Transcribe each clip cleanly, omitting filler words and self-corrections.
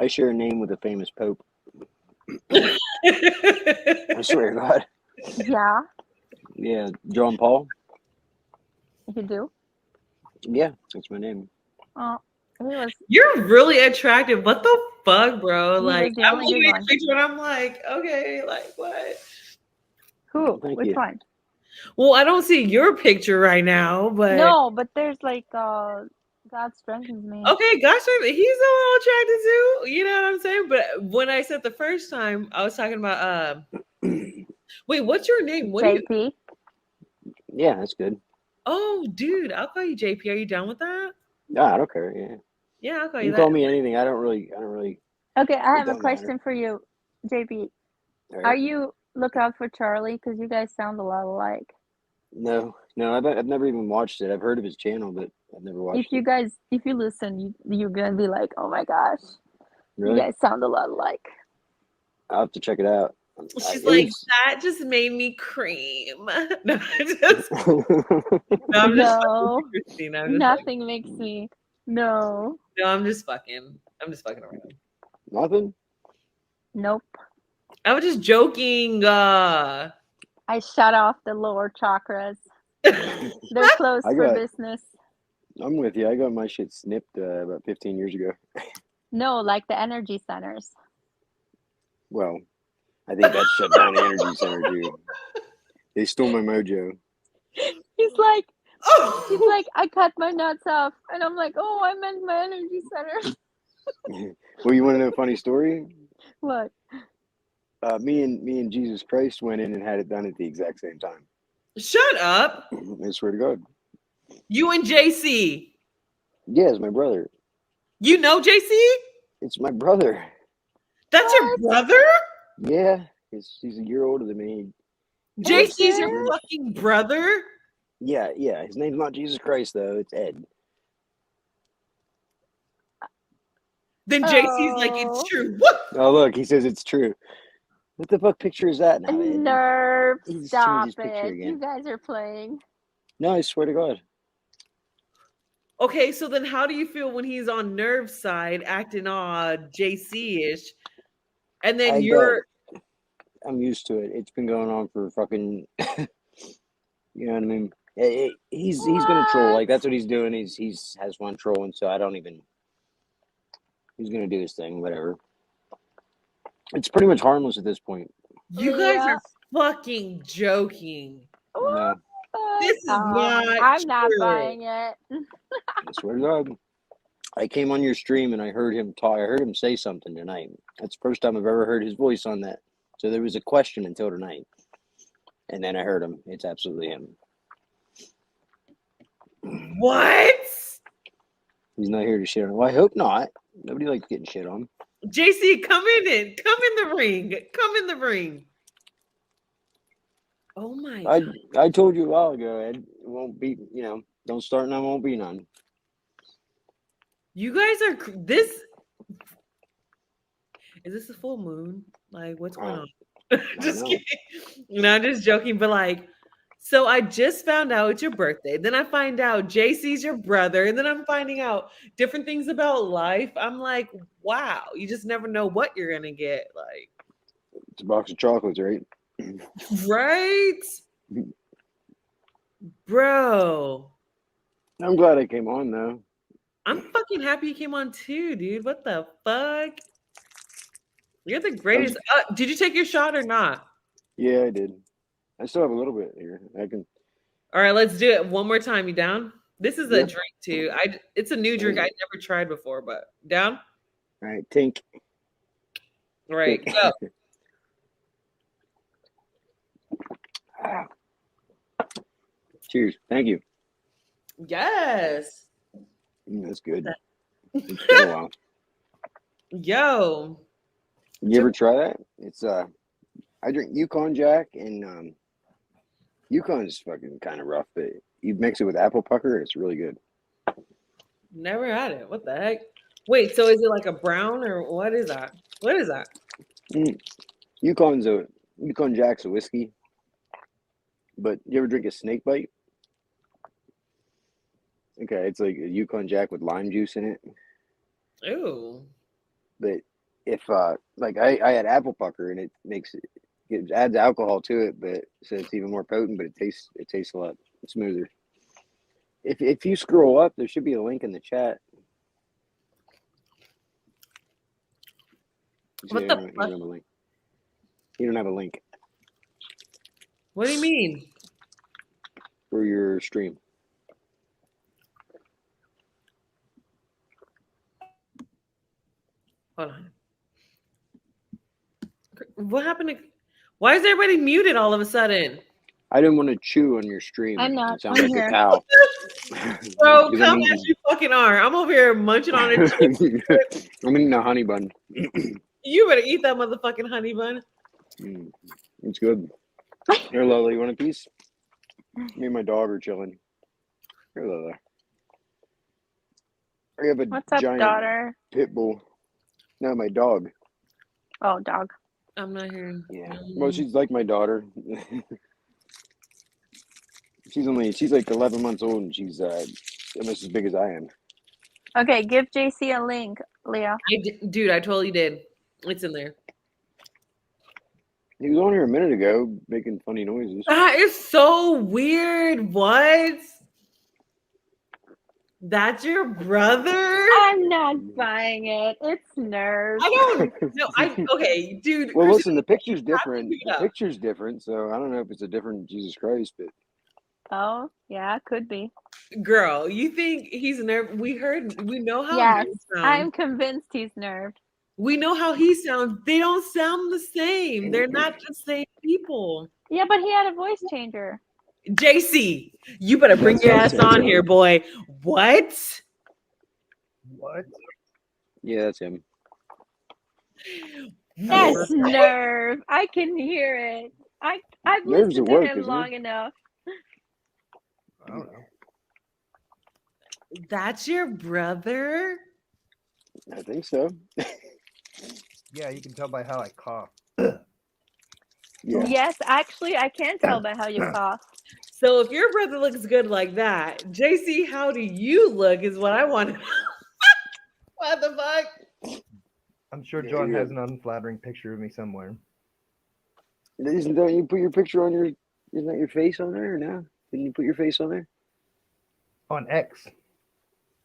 I share a name with a famous pope. I swear to God. Yeah, Yeah, John Paul. you do. Yeah, that's my name. Oh, he was You're really attractive. What the fuck, bro? he Like, was the I'm only good looking at one. the picture and I'm like, okay, like what? Who? Thank Which you. one? Well, I don't see your picture right now, but No, but there's like God strengthens me. okay, gosh, he's a little attractive too. You know what I'm saying? But when I said the first time, I was talking about wait, what's your name? What do you? JP. Yeah, that's good. Oh, dude, I'll call you JP. Are you down with that? No, I don't care. Yeah, Yeah, I'll call you you can that. call me anything. I don't really. Okay, I It have a don't matter. question for you, JP. All Are right. you look out for Charlie? Because you guys sound a lot alike. No, I've never even watched it. I've heard of his channel, but I've never watched it. If you listen, you're gonna be like, oh my gosh, you Really? guys sound a lot alike. I'll have to check it out. She's It like, was. that just made me cream. No, I'm just fucking No, with Christine. I'm just like, nothing makes me. No, no, I'm just fucking. I'm just fucking around. Nothing. nope. I was just joking. I shut off the lower chakras. They're closed I for got. business. I'm with you. I got my shit snipped about 15 years ago. No, like the energy centers. Well, I think that shut down the energy center too. They stole my mojo. He's like, Oh, I cut my nuts off, and I'm like, oh, I meant my energy center. Well, you want to know a funny story? What? Me and Jesus Christ went in and had it done at the exact same time. shut up. I swear to God. You and JC. Yeah, it's my brother. You know JC? It's my brother. That's your What? brother? Yeah, he's a year older than me. JC's your serious? fucking brother? Yeah. His name's not Jesus Christ though. It's Ed. Then JC's like, it's Oh, true. What? Oh look, he says it's true. What the fuck picture is that now, Ed? nerve! He just changed Stop his picture it! again. You guys are playing. No, I swear to God. Okay, so then how do you feel when he's on Nerve's side acting all JC-ish? And then I'm used to it. It's been going on for fucking. You know what I mean? He's gonna troll. Like that's what he's doing. He's has fun trolling. So I don't even. He's gonna do his thing. Whatever. It's pretty much harmless at this point. you guys Yeah. are fucking joking. No, This is not I'm not true. buying it. I swear to God. I came on your stream and I heard him talk. I heard him say something tonight. That's the first time I've ever heard his voice on that. So there was a question until tonight, and then I heard him. It's absolutely him. What? He's not here to shit on. Well, I hope not. Nobody likes getting shit on. JC, come in the ring. Come in the ring. Oh my God. I told you a while ago, Ed. It won't be. Don't start none. Won't be none. You guys are this. Is this a full moon? Like, what's going on? Just know. kidding. No, I'm just joking. But like, so I just found out it's your birthday. Then I find out JC's your brother. And then I'm finding out different things about life. I'm like, wow, you just never know what you're gonna get. Like, It's a box of chocolates, right? right? Bro. I'm glad I came on though. I'm fucking happy you came on too, dude. What the fuck? You're the greatest. Did you take your shot or not? Yeah, I did. I still have a little bit here. I can. All right, let's do it one more time. You down? This is a Yep. drink too. It's a new drink I never tried before, but down? All right, tink. All right, go. Cheers. Thank you. Yes. That's good. It's been a while. Yo. You ever try that? It's I drink Yukon Jack, and Yukon's fucking kind of rough, but you mix it with apple pucker, and it's really good. Never had it. What the heck? Wait, so is it like a brown or what is that? What is that? Yukon Jack's a whiskey. But you ever drink a snake bite? Okay, it's like a Yukon Jack with lime juice in it. Ooh. But if like I had apple pucker and it adds alcohol to it, but so it's even more potent, but it tastes a lot smoother. If you scroll up, there should be a link in the chat. What You the don't have fuck? a link. You don't have a link What do you mean? for your stream. Hold on. What happened to? Why is everybody muted all of a sudden? I didn't want to chew on your stream. I'm You not. sound I'm like here. a cow. Bro, Because come as you fucking are. I'm over here munching on it. I'm eating a honey bun. You better eat that motherfucking honey bun. It's good. Here, Lola, you want a piece? Me and my dog are chilling. Here, Lola. I have a What's up, giant daughter? pit bull. No, my dog. Oh, dog. I'm not hearing. Yeah. Well, she's like my daughter. she's like 11 months old, and she's almost as big as I am. Okay, give JC a link, Leah. Dude, I totally did. It's in there. He was on here a minute ago making funny noises. That is so weird. What? That's your brother? I'm not buying it. It's nerves. I don't know. Okay, dude. Well, Christian, listen, the picture's different. pick it The up. picture's different, so I don't know if it's a different Jesus Christ, but Oh, yeah, could be. Girl, you think he's nervous? We know how Yes, nerves sound. I'm convinced he's nerved. We know how he sounds. They don't sound the same. They're not the same people. Yeah, but he had a voice changer. JC, you better bring That's your what ass I'm on saying. here, boy. What? What? yeah, that's him. That's nerve. I can hear it. I've Nerves listened at to work, him isn't long it? enough. I don't know. That's your brother? I think so. Yeah, you can tell by how I cough. Yeah. Yes, actually, I can tell by how you cough. So if your brother looks good like that, JC, how do you look is what I want to know. What the fuck? I'm sure Yeah, John yeah. has an unflattering picture of me somewhere. Don't you put your picture on isn't that your face on there or no? Didn't you put your face on there? On X.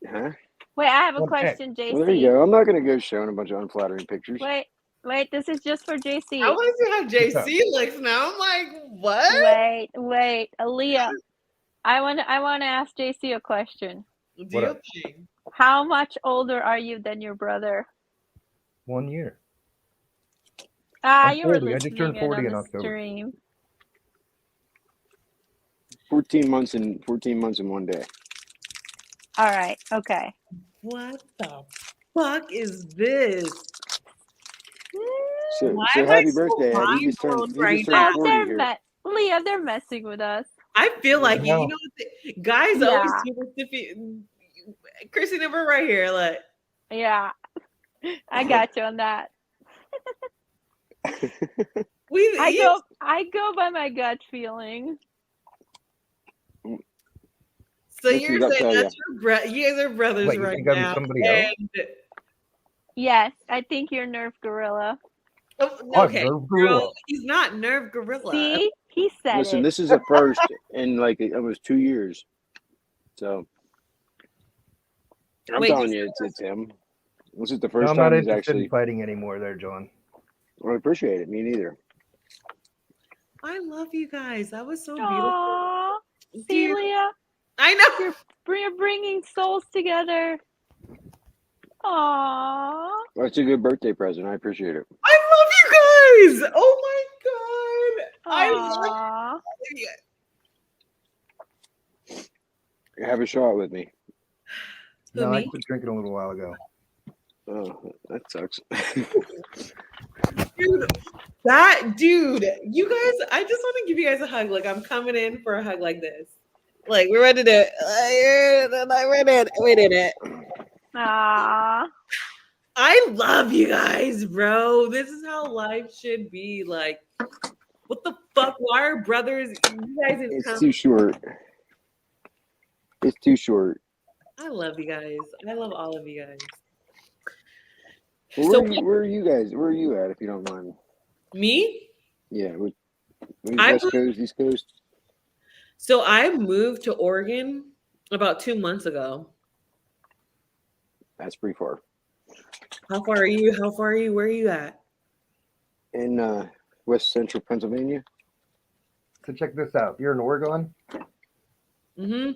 Huh? Wait, I have a Okay. question, JC. Well, there you go. I'm not going to go showing a bunch of unflattering pictures. Wait, this is just for JC. I want to see how JC looks now. I'm like, what? Wait, Aaliyah. I want to ask JC a question. Do What your up? thing. How much older are you than your brother? 1 year. You were 40. I just listening turned 40 in in on the October. stream. 14 months in 1 day. All right, okay. What the fuck is this? So Why am happy I so birthday, Ed. He just turned mind-blown right 40 Oh, here. Leah, they're messing with us. I feel like No. you know what guys Yeah. always super stiffy. Chrissy number right here, like Yeah, I got you on that. I go by my gut feeling. So What's you're your gut saying tell that's your you guys are brothers What, you right think I'm now. somebody else? And Yes, I think you're Nerf Gorilla. okay, Nerve bro, Gorilla. he's not Nerve Gorilla. See, he said Listen, it. this is a first in like almost 2 years. So I'm Wait, telling you, it's him. This is the No, first I'm not time he's interested actually. in fighting anymore there, John. I appreciate it. Me neither. I love you guys. That was so beautiful. Aww. See, Dude, Leah, I know. you're bringing souls together. Aww. Well, it's a good birthday present. I appreciate it. I love you guys. Oh my god. I love Aww. you. Have a shot with me. Who, No, I me? quit drinking a little while ago. Oh, that sucks. Dude, you guys, I just want to give you guys a hug. Like, I'm coming in for a hug like this. Like, we're ready to, we did it. Aww. I love you guys, bro. This is how life should be. Like, what the fuck? Why are brothers? You guys in It's too short. It's too short. I love you guys. I love all of you guys. Well, So where are you guys? Where are you at, if you don't mind? me, Yeah, I West Coast, East Coast. so I moved to Oregon about 2 months ago. That's pretty far. How far are you? How far are you? Where are you at? In West Central Pennsylvania. So check this out. You're in Oregon. Mm-hmm.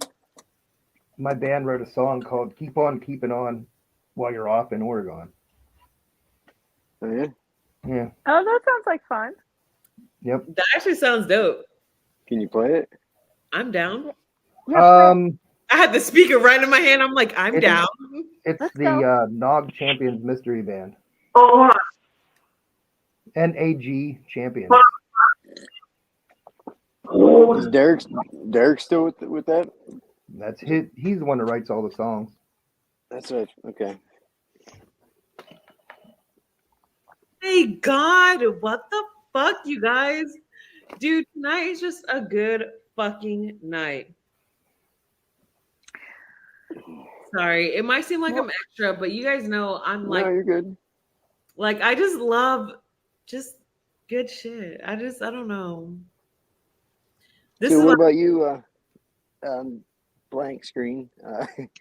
My band wrote a song called "Keep On Keeping On" while you're off in Oregon. Oh yeah. Yeah. Oh, that sounds like fun. Yep. That actually sounds dope. Can you play it? I'm down. Yeah, I had the speaker right in my hand. I'm like, I'm It's- down. It's Let's the go. Nog Champions Mystery Band. Oh, NAG Champions. Is Derek still with that? That's his. He's the one that writes all the songs. That's right. Okay. Hey God, what the fuck, you guys? Dude, tonight is just a good fucking night. Sorry, it might seem like I'm extra, but you guys know I'm No, like, you're good. like I just love just good shit. I don't know. This So is what what about you? Blank screen.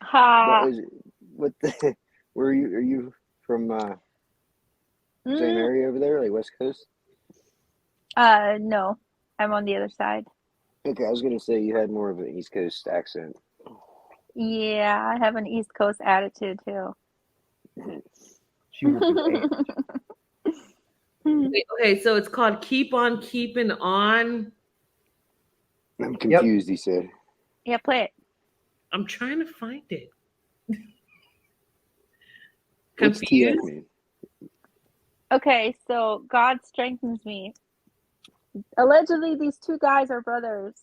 Ha. What is it? What the? Where are you? Are you from same area over there, like West Coast? No, I'm on the other side. Okay, I was gonna say you had more of an East Coast accent. Yeah, I have an East Coast attitude too. She will be amped. wait, okay, so it's called Keep On Keeping On. I'm confused. He said. Yeah, play it. I'm trying to find it. What's TF Confused? mean? Okay, so God strengthens me. Allegedly, these two guys are brothers.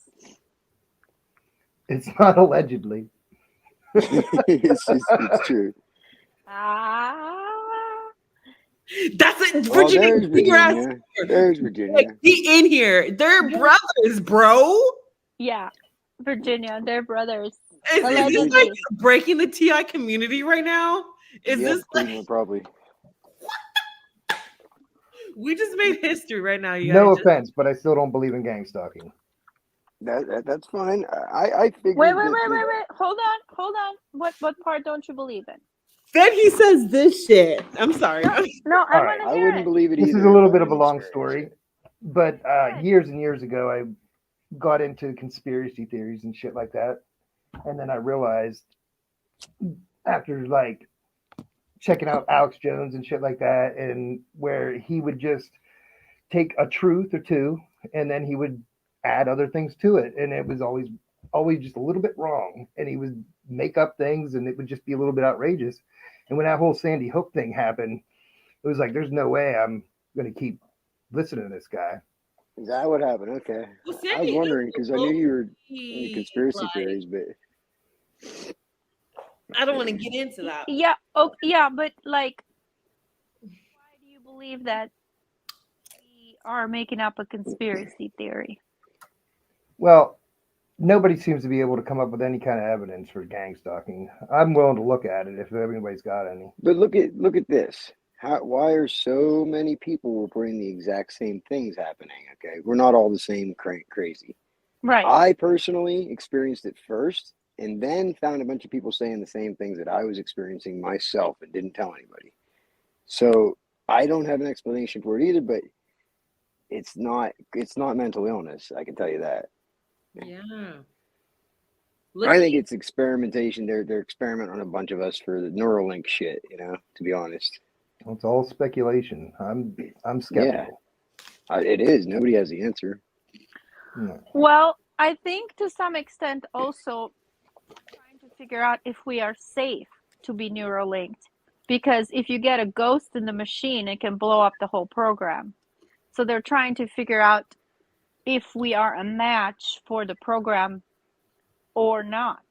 It's not allegedly. It's true. Ah. That's it. Oh, Virginia, there's get your ass Virginia. here. There's Virginia. Like, get in here. They're brothers, bro. Yeah, Virginia, they're brothers. Is this Allegedly. like breaking the TI community right now? Is Yep, this like pretty much, probably? we just made history right now, you No guys? offense, but I still don't believe in gang stalking. That's fine. I figured. Wait. that- Hold on. What part don't you believe in? Then he says this shit. I'm sorry. No, I All right. want to I hear wouldn't it. believe it This either. is a little if I bit of a didn't long experience story, it. but Good. years and years ago, I got into conspiracy theories and shit like that, and then I realized after like checking out Alex Jones and shit like that, and where he would just take a truth or two, and then he would add other things to it, and it was always just a little bit wrong, and he would make up things, and it would just be a little bit outrageous. And when that whole Sandy Hook thing happened, it was like, there's no way I'm going to keep listening to this guy. Is that what happened? Okay. Well, I was wondering because I knew you were Sandy into conspiracy like, theories, but I don't want to get into that. Yeah. Oh, yeah. But like, why do you believe that we are making up a conspiracy theory? Well, nobody seems to be able to come up with any kind of evidence for gang stalking. I'm willing to look at it if anybody's got any. but look at this. Why are so many people reporting the exact same things happening? Okay, we're not all the same crazy. Right. I personally experienced it first, and then found a bunch of people saying the same things that I was experiencing myself and didn't tell anybody. So I don't have an explanation for it either, but it's not mental illness. I can tell you that. Yeah. I think it's experimentation. They're experimenting on a bunch of us for the Neuralink shit. To be honest. Well, it's all speculation. I'm skeptical. It is. Nobody has the answer. No. Well, I think to some extent also trying to figure out if we are safe to be neuralinked. Because if you get a ghost in the machine, it can blow up the whole program. So they're trying to figure out if we are a match for the program or not.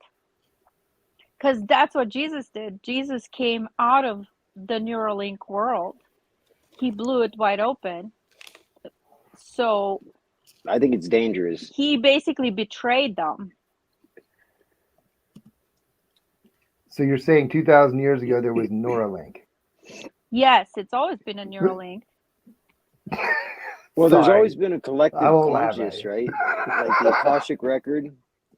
Because that's what Jesus did. Jesus came out of the Neuralink world. He blew it wide open. So I think it's dangerous. he basically betrayed them. So you're saying 2,000 years ago there was Neuralink? Yes, it's always been a Neuralink. Well, there's Sorry. always been a collective I won't laugh at conscious, you. right? Like the Akashic record.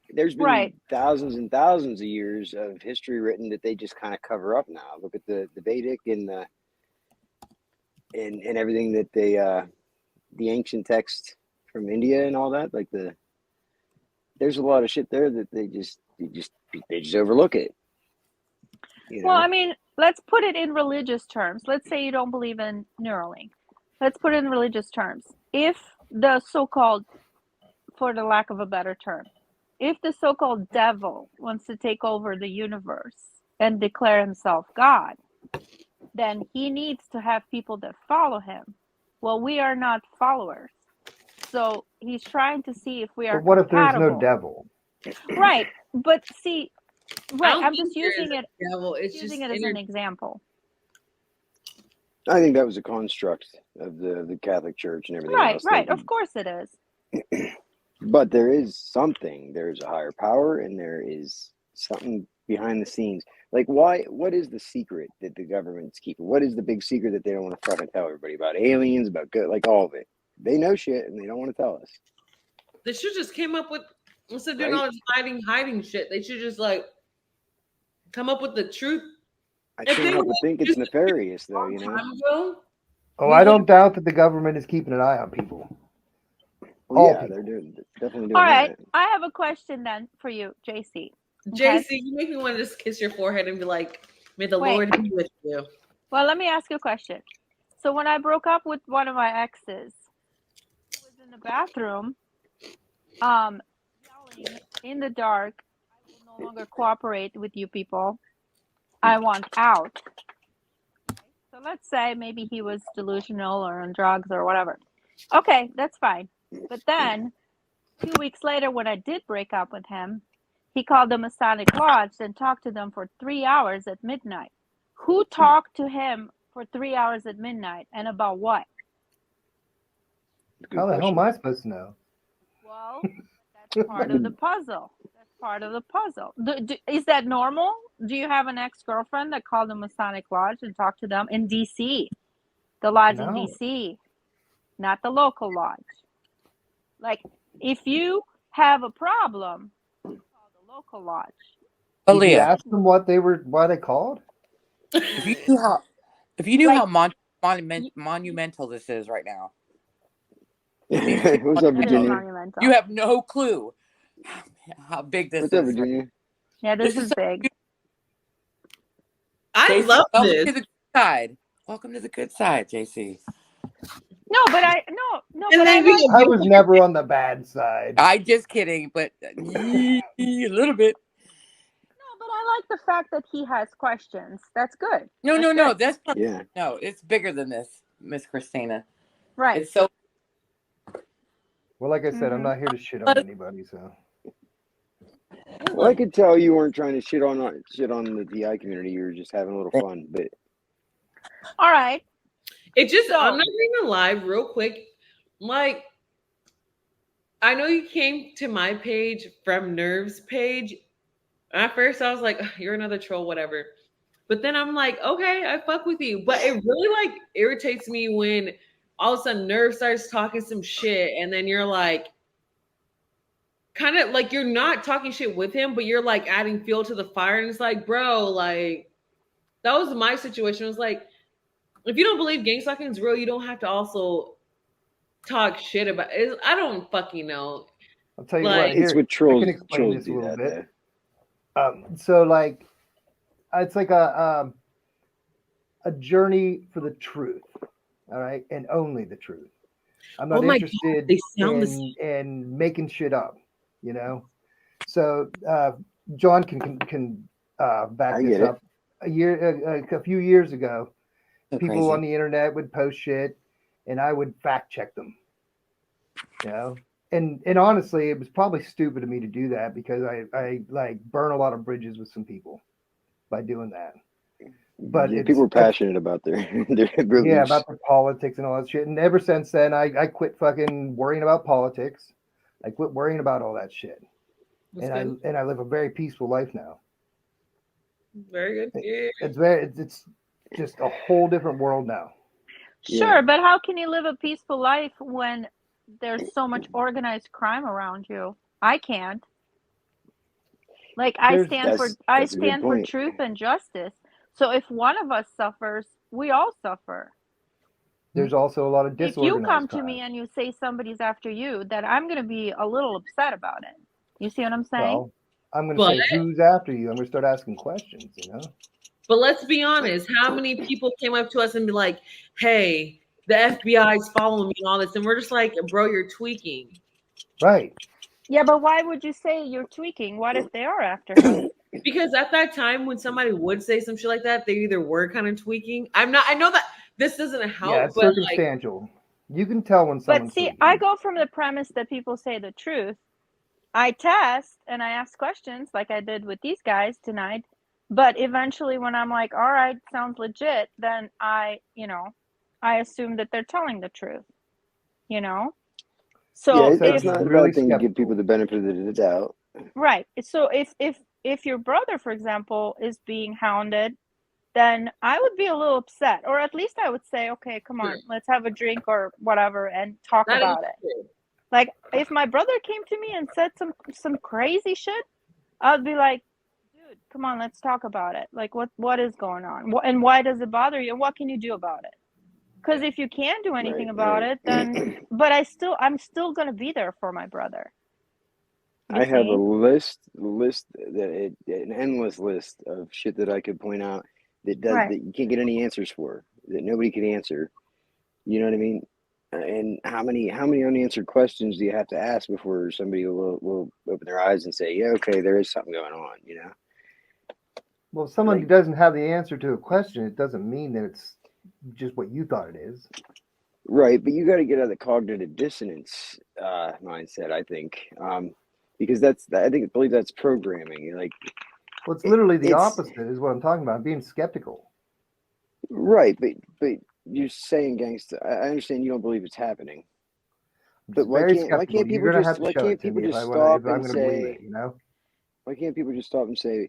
There's been Right. thousands and thousands of years of history written that they just kind of cover up now. Look at the Vedic and the and everything that they the ancient text from India and all that. Like there's a lot of shit there that they just overlook it. You know? Well, I mean, let's put it in religious terms. Let's say you don't believe in Neuralink. Let's put it in religious terms. If the so-called, for the lack of a better term, if the so-called devil wants to take over the universe and declare himself God, then he needs to have people that follow him. Well, we are not followers. So he's trying to see if we are But what if there's compatible. no devil? Right. But see, right, don't I'm think just there is using a it devil. It's using just it as an example. I think that was a construct of the Catholic Church and everything Right, else. right. Of course it is. But there is something. There's a higher power, and there is something behind the scenes. Like, why? What is the secret that the government's keeping? What is the big secret that they don't want to fucking tell everybody about? Aliens, about good, like all of it. They know shit, and they don't want to tell us. They should just came up with, instead of doing Right? all this hiding shit, they should just like come up with the truth. I If can't they help but would think it's just nefarious, though. long You know. time ago, Oh, we I don't would- doubt that the government is keeping an eye on people. Well, All yeah, people. they're definitely doing All right. that. I have a question then for you, JC. JC, you make me want to just kiss your forehead and be like, "May the Wait. Lord be with you." Well, let me ask you a question. So when I broke up with one of my exes, he was in the bathroom, yelling in the dark, "I will no longer cooperate with you people. I want out." So let's say maybe he was delusional or on drugs or whatever. Okay, that's fine. But then, a few weeks later, when I did break up with him, he called the Masonic Lodge and talked to them for 3 hours at midnight. Who talked to him for 3 hours at midnight and about what? Good How the hell question. am I supposed to know? Well, that's part of the puzzle. That's part of the puzzle. Is that normal? Do you have an ex-girlfriend that called the Masonic Lodge and talked to them in D.C.? The lodge in No. D.C., not the local lodge. Like, if you have a problem, call the local lodge. Did you Aaliyah, ask them why they called? if you knew Like- how monumental this is right now, What's up, That is Virginia? monumental. you have no clue how big this What's up, is. Virginia? Yeah, this This is is big. I JC, love welcome this. to the good side. Welcome to the good side, JC. No, but no, And but then I we like, can- I was never on the bad side. I just kidding, but a little bit. no, but I like the fact that he has questions. That's good. No, That's good. that's not, Yeah. no. It's bigger than this, Miss Christina. Right. It's so. Well, like I said, I'm not here to shit on anybody, so. Well, I could tell you weren't trying to shit on the DI community. You were just having a little fun. But All right. It just, So- I'm not gonna lie, real quick. Like, I know you came to my page from Nerve's page. At first, I was like, "Ugh, you're another troll, whatever." But then I'm like, okay, I fuck with you. But it really like irritates me when all of a sudden Nerve starts talking some shit, and then you're like, kind of like you're not talking shit with him, but you're like adding fuel to the fire. And it's like, bro, like that was my situation. It was like, if you don't believe gang stalking is real, you don't have to also talk shit about it. I don't fucking know. I'll tell you Like- what. Here, it's what trolls I can explain trolls this a do little that. bit. Though. So, like, it's like a journey for the truth, all right, and only the truth. I'm not Oh my God, interested they sound the in making shit up, you know. So, John can back I this get it. up. A few years ago, So people crazy. on the internet would post shit, and I would fact check them, you know. And honestly, it was probably stupid of me to do that because I like burn a lot of bridges with some people by doing that. But Yeah, it's- people are passionate about their beliefs. Yeah, about the politics and all that shit. And ever since then, I quit fucking worrying about politics. I quit worrying about all that shit. That's And good. I live a very peaceful life now. Very good. Yeah. It's just a whole different world now. Sure, Yeah. but how can you live a peaceful life when there's so much organized crime around you? I can't. Like I There's stand for That's a good point. truth and justice. So if one of us suffers, we all suffer. there's also a lot of If you come disorganized to crime. me and you say somebody's after you, then I'm going to be a little upset about it. You see what I'm saying? Well, I'm going to But say, who's after you? I'm going to start asking questions, you know? but let's be honest, how many people came up to us and be like, hey, the FBI is following me and all this, and we're just like, bro, you're tweaking. Right. Yeah, but why would you say you're tweaking? What if they are after him? Because at that time when somebody would say some shit like that, they either were kind of tweaking. I know that this doesn't help, Yeah, it's but like, circumstantial. You can tell when But someone's see, tweaking. I go from the premise that people say the truth. I test and I ask questions like I did with these guys tonight. But eventually, when I'm like, all right, sounds legit, then I assume that they're telling the truth, you know? Yeah, So Except it's if, not a really bad thing to give people skeptical. the benefit of the doubt. right. So if your brother, for example, is being hounded, then I would be a little upset. Or at least I would say, okay, come on, let's have a drink or whatever and talk that is about it. true. Like if my brother came to me and said some crazy shit, I'd be like, dude, come on, let's talk about it. Like what is going on? And why does it bother you? And what can you do about it? Because if you can't do anything about it, then but I'm still gonna be there for my brother. You I have see? a list that an endless list of shit that I could point out that Right. that you can't get any answers for, that nobody can answer. You know what I mean? And how many unanswered questions do you have to ask before somebody will open their eyes and say, yeah, okay, there is something going on, you know? Well, if someone Like, doesn't have the answer to a question, it doesn't mean that it's just what you thought it is. right, but you got to get out of the cognitive dissonance mindset, I think, because I believe that's programming. Like, Well, it's literally the it's opposite is what I'm talking about. Being skeptical. right, but you're saying gangsta. I understand you don't believe it's happening, I'm but just very skeptical. You're gonna have to why show can't it to people me if just I want to. stop If I'm and gonna believe it, say, you know. why can't people just stop and say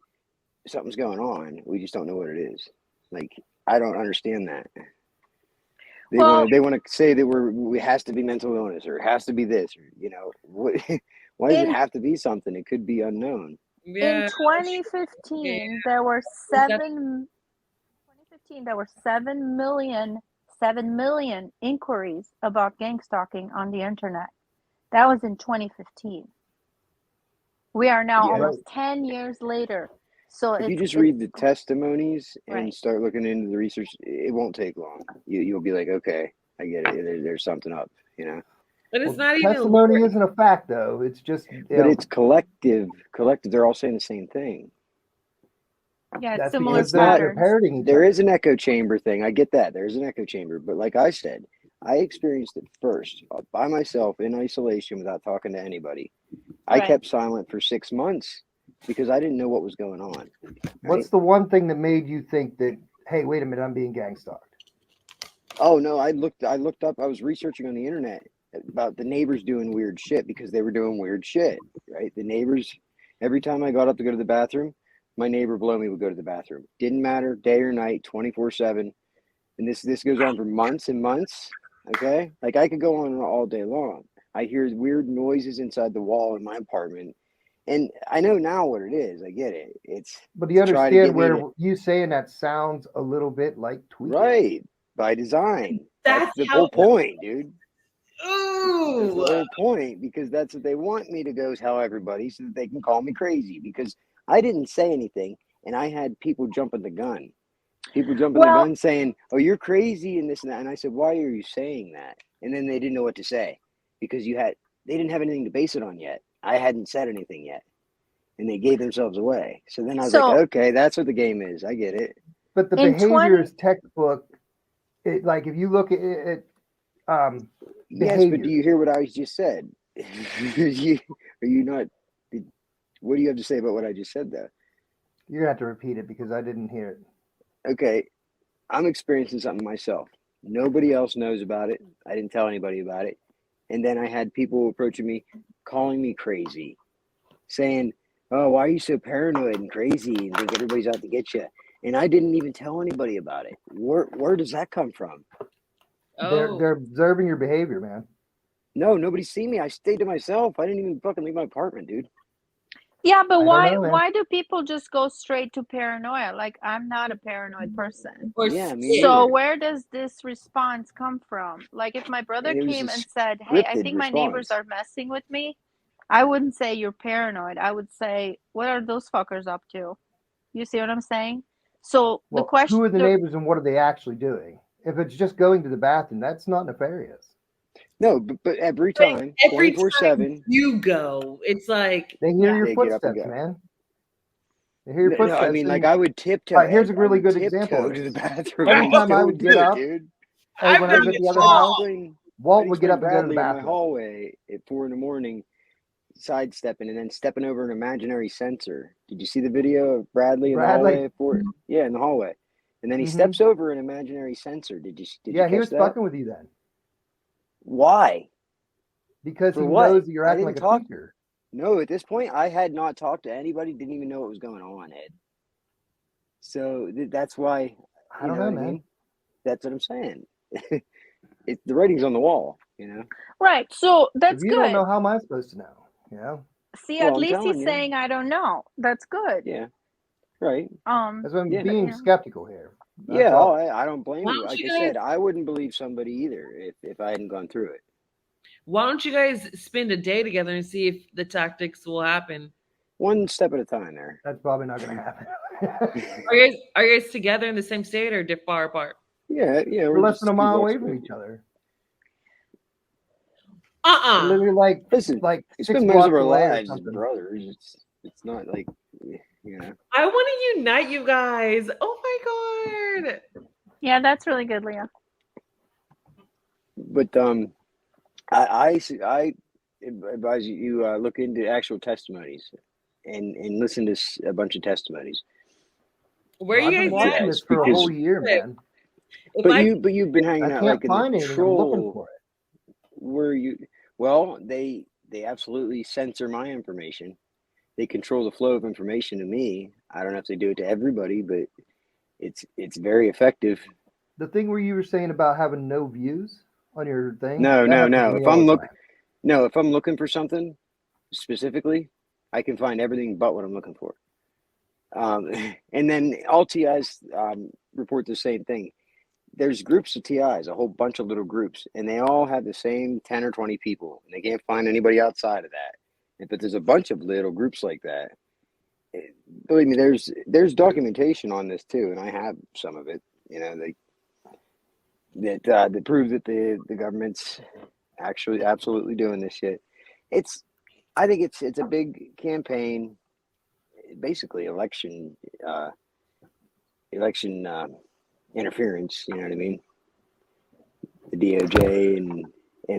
something's going on? We just don't know what it is. Like, I don't understand that. They Well, want to say that we has to be mental illness or it has to be this, or you know, what, why does it in have to be something? It could be unknown. in Yeah, 2015 there were That's- 7 million inquiries about gang stalking on the internet. That was in 2015. We are now Yeah. almost 10 years later. So If you it's just read the testimonies and right. start looking into the research, it won't take long. You'll be like, okay, I get it. There's something up, you know. but it's Well, not even testimony Lord. isn't a fact, though. It's just. But it's collective. They're all saying the same thing. Yeah, it's That's similar because they're patterns. parroting each There other. is an echo chamber thing. I get that. There's an echo chamber. But like I said, I experienced it first by myself in isolation without talking to anybody. I Right. kept silent for 6 months because I didn't know what was going on. What's the one thing that made you think that, hey, wait a minute, I'm being gang stalked? Oh no, I looked up, I was researching on the internet about the neighbors doing weird shit because they were doing weird shit, right? The neighbors, every time I got up to go to the bathroom, my neighbor below me would go to the bathroom. Didn't matter, day or night, 24/7. And this goes on for months and months, okay? Like I could go on all day long. I hear weird noises inside the wall in my apartment. And I know now what it is. I get it. It's But do you to try to get understand me where to, you saying that sounds a little bit like tweaking? right, by design. That's That's the how. whole point, dude. That's Ooh, the whole point because that's what they want me to go tell everybody so that they can call me crazy because I didn't say anything and I had people jumping the gun. People jumping the Well, gun saying, "Oh, you're crazy," and this and that. And I said, "Why are you saying that?" And then they didn't know what to say because they didn't have anything to base it on yet. I hadn't said anything yet, and they gave themselves away. So then I was like, so "Okay, that's what the game is. I get it." But the in behavior 20 is textbook. Like if you look at Yes, but do behavior, you hear what I just said? Are you not? What do you have to say about what I just said, though? you're gonna have to repeat it because I didn't hear it. Okay, I'm experiencing something myself. Nobody else knows about it. I didn't tell anybody about it. And then I had people approaching me, calling me crazy, saying, "Oh, why are you so paranoid and crazy and think everybody's out to get you?" and I didn't even tell anybody about it. Where does that come from? Oh, They're observing your behavior, man. No, nobody's seen me. I stayed to myself. I didn't even fucking leave my apartment, dude. Yeah, but I don't know, man. why do people just go straight to paranoia? Like, I'm not a paranoid person. or Yeah, me So neither. where does this response come from? Like, if my brother It was came a and said, "Hey, I scripted think my neighbors response. are messing with me," I wouldn't say you're paranoid. I would say, "What are those fuckers up to?" You see what I'm saying? So the Well, who question, are the neighbors and what are they actually doing? If it's just going to the bathroom, that's not nefarious. No, but every but time, every time 24/7, you go, it's like, They hear yeah. your they get up and footsteps, go. man. They hear your No, I footsteps. mean, like And I would all tiptoe. right, here's a I really would good example tiptoe of to the this. bathroom Every and time I go would do get it, up, dude. hey, I've when I done was at it the other I all. house, explained. Walt I would get up explained and go to the Bradley in my bathroom. hallway at 4 a.m, sidestepping and then stepping over an imaginary sensor. Did you see the video of Bradley in the hallway Bradley, at 4? Yeah, in the hallway, and then he mm-hmm. steps over an imaginary sensor. Did you Yeah, he catch was that? fucking with you then Why? because For he what? knows that you're I acting didn't like a talk. preacher. No, at this point, I had not talked to anybody. Didn't even know what was going on, Ed. So that's why, I you don't know know, what I man. mean? That's what I'm saying. The writing's on the wall, you know? Right. So If that's you don't good. know, how am I supposed to know? You know, See, Well, at I'm least telling he's you. saying, "I don't know." That's good. Yeah, right. that's why I'm Yeah. being Yeah. skeptical here. That's Yeah, all. I don't blame Why you. don't Like you I guys? said, I wouldn't believe somebody either if I hadn't gone through it. Why don't you guys spend a day together and see if the tactics will happen? One step at a time there. That's probably not going to happen. Are you guys together in the same state or far apart? Yeah, We're we're less than just a a few mile blocks away from away. each other. We're Uh-uh. literally Listen, like we 6 spend most of blocks our away or lives as something. brothers. It's not like, you know. I want to unite you guys. Oh my god. Yeah, that's really good, Leah. But I advise you look into actual testimonies and listen to a bunch of testimonies. Where are Well, I've you been guys watching at? this for a Because whole year, man. If but I you've been I hanging out can't like in the find anything. I'm looking for it. where you well they absolutely censor my information. They control the flow of information to me. I don't know if they do it to everybody, but it's very effective. The thing where you were saying about having no views on your thing, No, that no, happens no. to me all the time. If I'm looking for something specifically, I can find everything but what I'm looking for. And then all TIs report the same thing. There's groups of TIs, a whole bunch of little groups, and they all have the same 10 or 20 people, and they can't find anybody outside of that. But there's a bunch of little groups like that. Believe me, there's documentation on this too, and I have some of it. You know, that prove that the government's actually absolutely doing this shit. I think it's a big campaign, basically election interference. You know what I mean? The DOJ and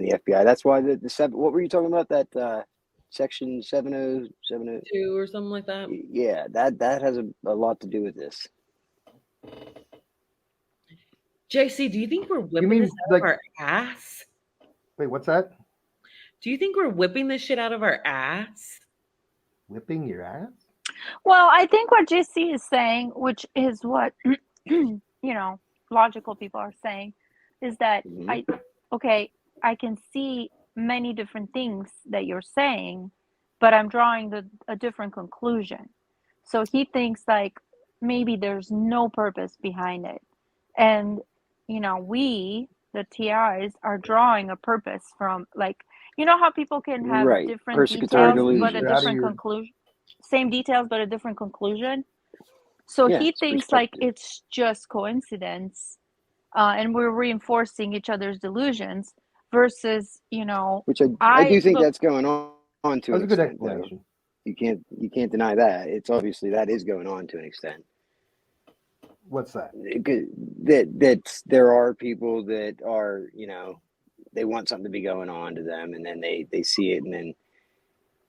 the FBI. That's why the seven. What were you talking about? That section 7070. 2 or something like that. Yeah, that has a lot to do with this. JC, do you think we're You whipping mean this out like? of our ass? Wait, what's that? Do you think we're whipping this shit out of our ass? Whipping your ass? Well, I think what JC is saying, which is what logical people are saying, is that Mhm. I can see many different things that you're saying, but I'm drawing a different conclusion. So he thinks like maybe there's no purpose behind it. And we, the TIs, are drawing a purpose from, like, how people can have Right. different Persecutory details but a delusion. You're out of different your. conclusion. Same details but a different conclusion. So Yeah, he it's thinks like perspective. it's just coincidence, and we're reinforcing each other's delusions versus, Which I I do think look. that's going on to That was an a good extent, though. explanation. You can't deny that. It's obviously that is going on to an extent. What's that? That there are people that are, they want something to be going on to them, and then they see it, and then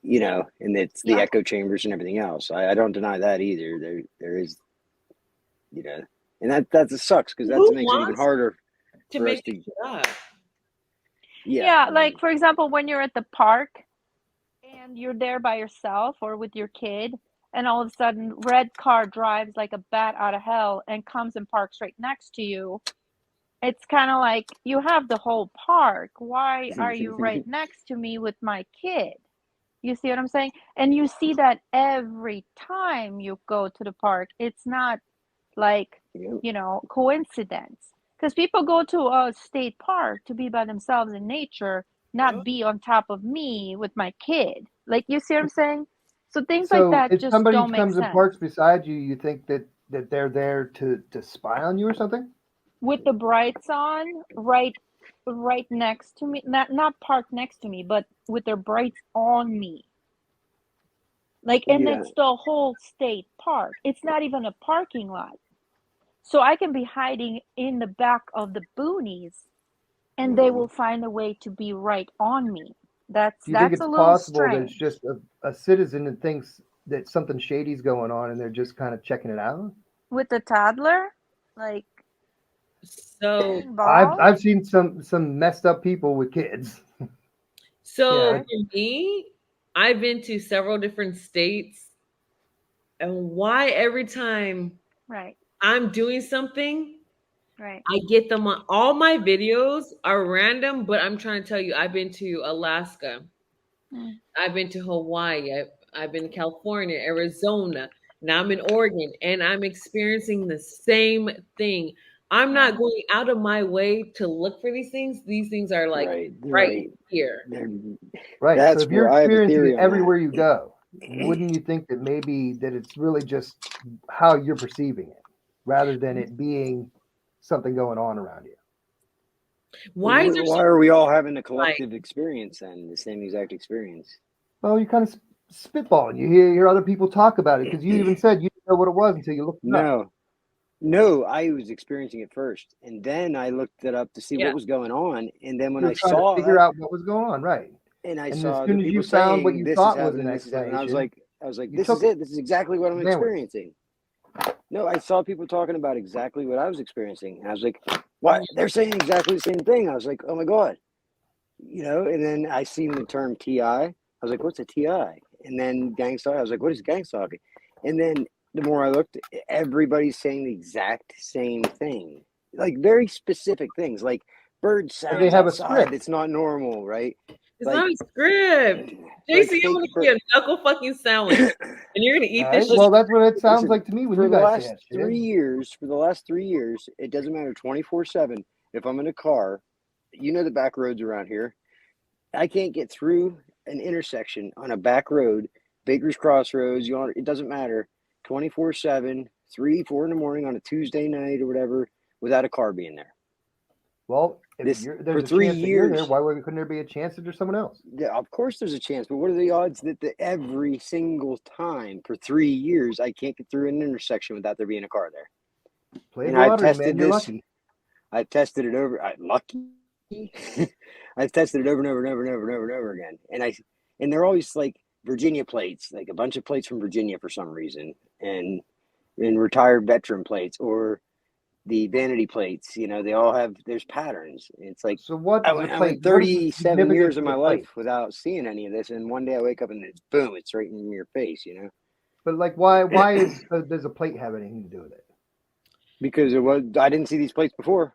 and it's the Yeah. echo chambers and everything else. I don't deny that either. There is, and that sucks because that Who makes it even wants harder to for us make to. it up? Yeah, I like mean, for example, when you're at the park and you're there by yourself or with your kid, and all of a sudden red car drives like a bat out of hell and comes and parks right next to you. It's kind of like, you have the whole park. Why are you right next to me with my kid? You see what I'm saying? And you see that every time you go to the park. It's not like, coincidence. Because people go to a state park to be by themselves in nature, not be on top of me with my kid. Like, you see what I'm saying? So things like So that if just somebody don't make comes and sense. parks beside you, you think that they're there to spy on you or something? With the brights on, right next to me, not parked next to me, but with their brights on me. Like, and Yeah. it's the whole state park. It's not even a parking lot. So I can be hiding in the back of the boonies, and they will find a way to be right on me. That's Do you think a it's little possible that it's strange. just a citizen that thinks that something shady's going on and they're just kind of checking it out? With the toddler, like, So, involved? I've seen some messed up people with kids. so Yeah. for me, I've been to several different states, and why every time Right, I'm doing something, right. I get them on all my videos are random, but I'm trying to tell you, I've been to Alaska, Mm. I've been to Hawaii, I've been to California, Arizona, now I'm in Oregon, and I'm experiencing the same thing. I'm not Yeah. going out of my way to look for these things. These things are like right here. Right. So That's if you're where I have a experiencing theory it on that. everywhere you go, wouldn't you think that maybe that it's really just how you're perceiving it rather than it being something going on around you? Why is there Why so are we all having a like collective experience then? The same exact experience. Well, you kind of spitballing. You hear other people talk about it because you even said you didn't know what it was until you looked it up. No, I was experiencing it first, and then I looked it up to see yeah? what was going on, and then when You're I trying to saw figure it, out what was going on, right? and I And as saw other soon as you people found what saying you this is thought was an happening, this is happening, I was explanation, like, you this is took it. it. This is exactly what I'm Ran with it. experiencing. No, I saw people talking about exactly what I was experiencing, and I was like, what? They're saying exactly the same thing. I was like, oh my god, and then I seen the term TI. I was like, what's a TI? And then gang stalking. I was like, what is gang stalking? And then the more I looked, everybody's saying the exact same thing, like very specific things, like bird But sounds they have a outside script. that's not normal, right? It's Like, not a script. like JC, I'm fake gonna give you a knuckle fucking sandwich, and you're gonna eat All this right. Well, shit. that's what it sounds listen, like to me when for you the guys say last that shit. 3 years, it doesn't matter 24/7. If I'm in a car, the back roads around here, I can't get through an intersection on a back road, Baker's Crossroads, it doesn't matter, 24/7, 3, 4 in the morning on a Tuesday night or whatever, without a car being there. Well, if This there's for a 3 chance that you're there, years. why couldn't there be a chance that there's someone else? Yeah, of course there's a chance, but what are the odds that every single time for 3 years I can't get through an intersection without there being a car there? Play And the I've lottery, man. tested You're this. lucky. I've tested it over. I'm lucky. I've tested it over and over and over and over and over and over again. And they're always like Virginia plates, like a bunch of plates from Virginia for some reason, and retired veteran plates or the vanity plates. They all have, there's patterns. It's like So what I is the went plate? What is the 37 years significance of of the my plate? life without seeing any of this, and one day I wake up and boom, it's right in your face. But like, why does a plate have anything to do with it? Because I didn't see these plates before.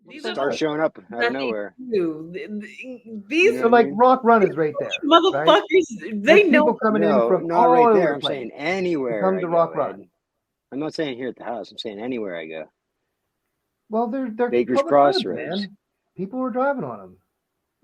These So are Start what? showing up out of nothing nowhere. to do. You These know So what I like mean? Rock Run is right there, right? motherfuckers, they There's know. people coming in No, from not all right over there. the I'm place saying to anywhere come I to go, Rock Ed. Run. I'm not saying here at the house. I'm saying anywhere I go. Well, they're Baker's public roads, Crossroads. man. People are driving on them.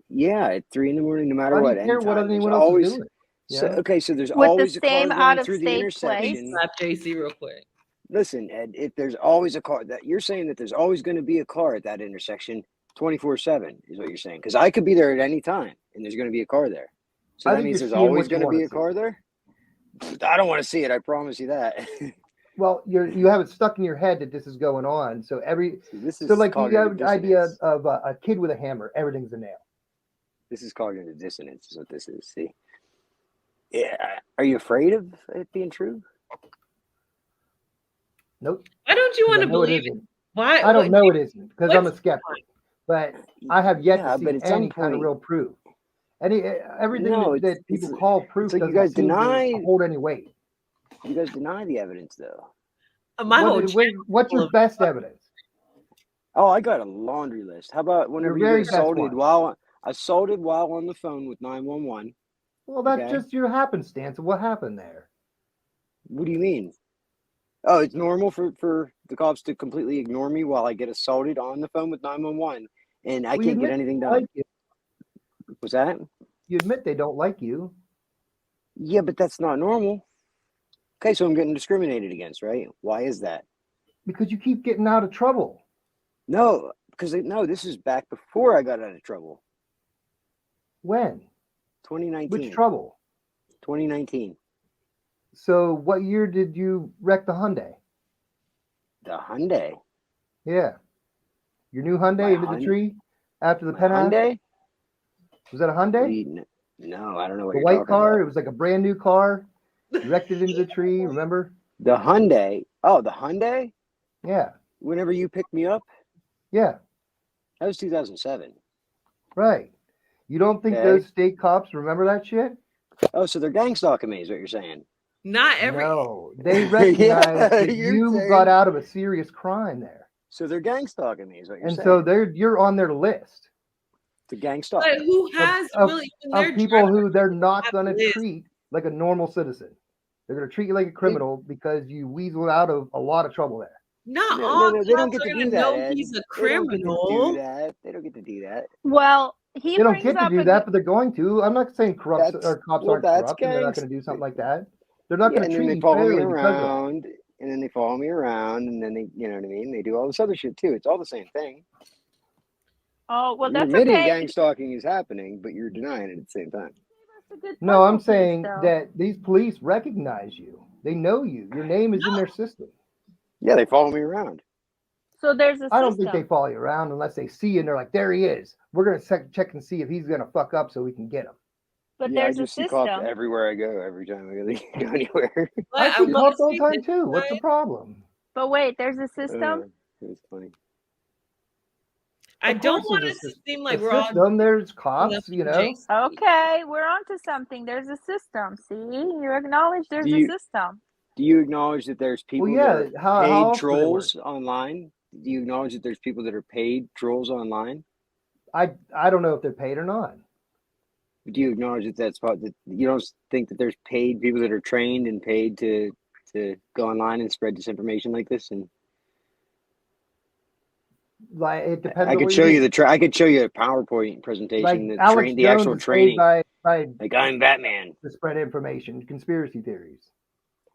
Yeah, at 3 in the morning, no matter Why do what, you care what anytime. There's anyone else is always doing? so Yeah. okay. So there's With the always a car same going out of through the state Please intersection. slap JC real quick. Listen, Ed, if there's always a car, that you're saying that there's always going to be a car at that intersection 24/7 is what you're saying. Because I could be there at any time and there's going to be a car there. So I that think means you're there's seeing always what you going to want be to a see. car there. I don't want to see it. I promise you that. Well, you have it stuck in your head that this is going on. So This is so like you have cognitive an idea dissonance. of a kid with a hammer. Everything's a nail. This is cognitive dissonance is what this is. See? Yeah. Are you afraid of it being true? Nope. Why don't you 'Cause want I to know it believe it? isn't. Why? I don't know it isn't because I'm a what's- skeptic. But I have yet Yeah, to but see at some any kind of point, real proof. Everything no, that people call proof it's like you doesn't guys seem to deny. hold any weight. You guys deny the evidence, though. My whole channel What's your full of- best evidence? Oh, I got a laundry list. How about whenever you very get best assaulted one. while on the phone with 911? Well, that's Okay. just your happenstance of what happened there. What do you mean? Oh, it's normal for the cops to completely ignore me while I get assaulted on the phone with 911, and I Well, you can't get admit anything they done. don't like you. Was that? You admit they don't like you. Yeah, but that's not normal. Okay, so I'm getting discriminated against, right? Why is that? Because you keep getting out of trouble. No, because no, this is back before I got out of trouble. When? 2019. Which trouble? 2019. So what year did you wreck the Hyundai? The Hyundai. Yeah. Your new Hyundai My into the tree after the My penthouse? Hyundai? Was that a What do Hyundai? you- No, I don't know what The you're white talking car? about. It was like a brand new car. You wrecked it into the tree, remember? The Hyundai. Oh, the Hyundai? Yeah. Whenever you picked me up? Yeah. That was 2007. Right. You don't think Okay. those state cops remember that shit? Oh, so they're gang stalking me is what you're saying. Not every. No. They recognize that you're you saying- got out of a serious crime there. So they're gang stalking me is what you're And saying. so you're on their list The gang stalk. But who has of- really when they're of people driving- who they're not have going to lists. treat like a normal citizen. They're going to treat you like a criminal because you weaseled out of a lot of trouble there. Not No, all they don't cops get are to gonna do that, know Ed. he's a They don't get to do criminal. that. They don't get to do that. Well, he They don't brings get to up do a that, good- but they're going to. I'm not saying cops That's aren't corrupt and they're not gangs. going to do something like that. They're not Yeah, going and to then treat they you follow me fairly because of that. around, and then they follow me around, and then they, you know what I mean? They do all this other shit too. It's all the same thing. Oh, well, You're that's admitting okay. gang stalking is happening, but you're denying it at the same time. That's a good No, I'm puzzle piece, saying though. that these police recognize you. They know you. Your name is in their system. Yeah, they follow me around. So there's a system. I don't think they follow you around unless they see you and they're like, there he is. We're going to check and see if he's going to fuck up so we can get him. But Yeah, I there's a just see cops system. everywhere I go, every time I go anywhere. But I see will cops all say the time this, too. What's the right? problem? But wait, there's a system. It's funny. I Of don't course want there's it a to seem like The we're all system, there's enough cops, you for know. JC. Okay, we're on to something. There's a system. See, you acknowledge there's Do you- a system. Do you acknowledge that there's people Well, yeah. that are How paid else would it work? trolls online? Do you acknowledge that there's people that are paid trolls online? I don't know if they're paid or not. Do you acknowledge that you don't think that there's paid people that are trained and paid to go online and spread disinformation like this? And Like it depends. I on could what show you mean. I could show you a PowerPoint presentation Like that Alex the Jones actual is training. paid by Like I'm Batman. to spread information, conspiracy theories.